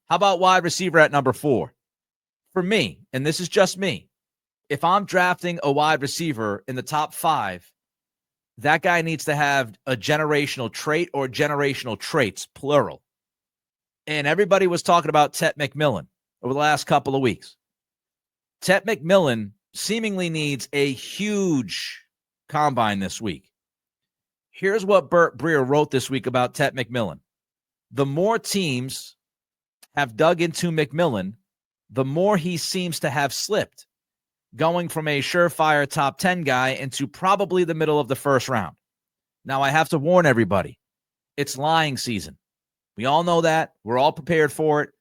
How about wide receiver at number 4? For me, and this is just me, if I'm drafting a wide receiver in the top 5, that guy needs to have a generational trait or generational traits, plural. And everybody was talking about Tet McMillan over the last couple of weeks. Tet McMillan seemingly needs a huge combine this week. Here's what Burt Breer wrote this week about Tet McMillan. The more teams have dug into McMillan, the more he seems to have slipped, going from a surefire top 10 guy into probably the middle of the first round. Now, I have to warn everybody, it's lying season. We all know that. We're all prepared for it.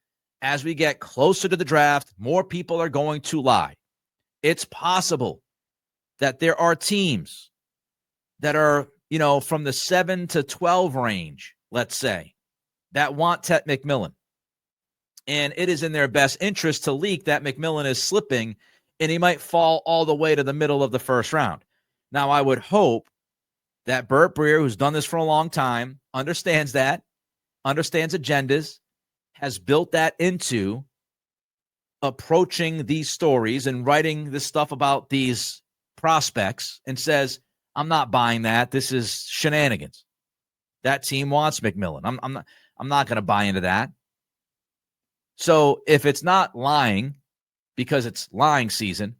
As we get closer to the draft, more people are going to lie. It's possible that there are teams that are, from the 7 to 12 range, let's say, that want Tet McMillan. And it is in their best interest to leak that McMillan is slipping and he might fall all the way to the middle of the first round. Now, I would hope that Burt Breer, who's done this for a long time, understands that, understands agendas, has built that into approaching these stories and writing this stuff about these prospects and says, I'm not buying that. This is shenanigans. That team wants McMillan. I'm not going to buy into that. So if it's not lying because it's lying season,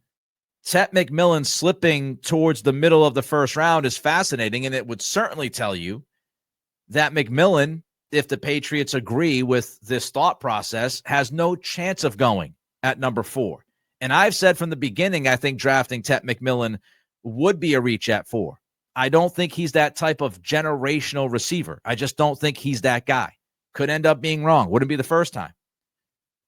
Tet McMillan slipping towards the middle of the first round is fascinating, and it would certainly tell you that McMillan, if the Patriots agree with this thought process, has no chance of going at number 4. And I've said from the beginning, I think drafting Tet McMillan would be a reach at 4. I don't think he's that type of generational receiver. I just don't think he's that guy. Could end up being wrong. Wouldn't be the first time.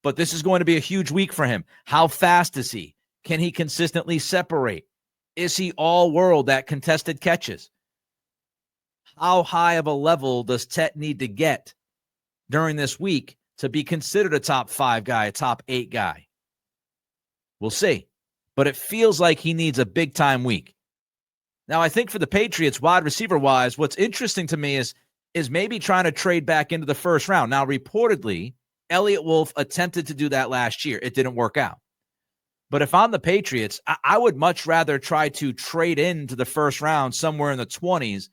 But this is going to be a huge week for him. How fast is he? Can he consistently separate? Is he all world at contested catches? How high of a level does Tet need to get during this week to be considered a top 5 guy, a top 8 guy? We'll see. But it feels like he needs a big-time week. Now, I think for the Patriots, wide receiver-wise, what's interesting to me is maybe trying to trade back into the first round. Now, reportedly, Elliott Wolf attempted to do that last year. It didn't work out. But if I'm the Patriots, I would much rather try to trade into the first round somewhere in the 20s,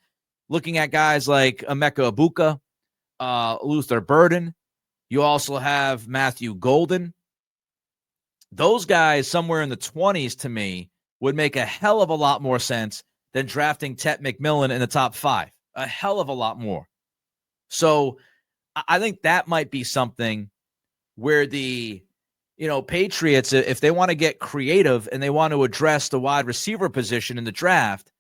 looking at guys like Emeka Ibuka, Luther Burden. You also have Matthew Golden. Those guys somewhere in the 20s, to me, would make a hell of a lot more sense than drafting Tet McMillan in the top 5. A hell of a lot more. So I think that might be something where the Patriots, if they want to get creative and they want to address the wide receiver position in the draft,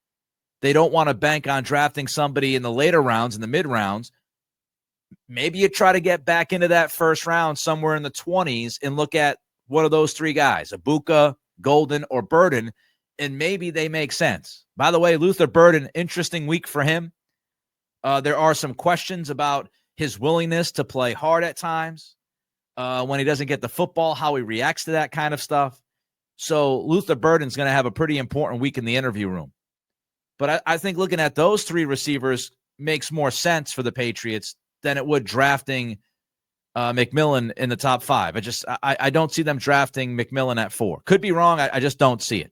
they don't want to bank on drafting somebody in the later rounds, in the mid rounds. Maybe you try to get back into that first round somewhere in the 20s and look at one of those 3 guys, Ibuka, Golden, or Burden, and maybe they make sense. By the way, Luther Burden, interesting week for him. There are some questions about his willingness to play hard at times. When he doesn't get the football, how he reacts to that kind of stuff. So Luther Burden's going to have a pretty important week in the interview room. But I think looking at those 3 receivers makes more sense for the Patriots than it would drafting McMillan in the top 5. I don't see them drafting McMillan at 4. Could be wrong. I just don't see it.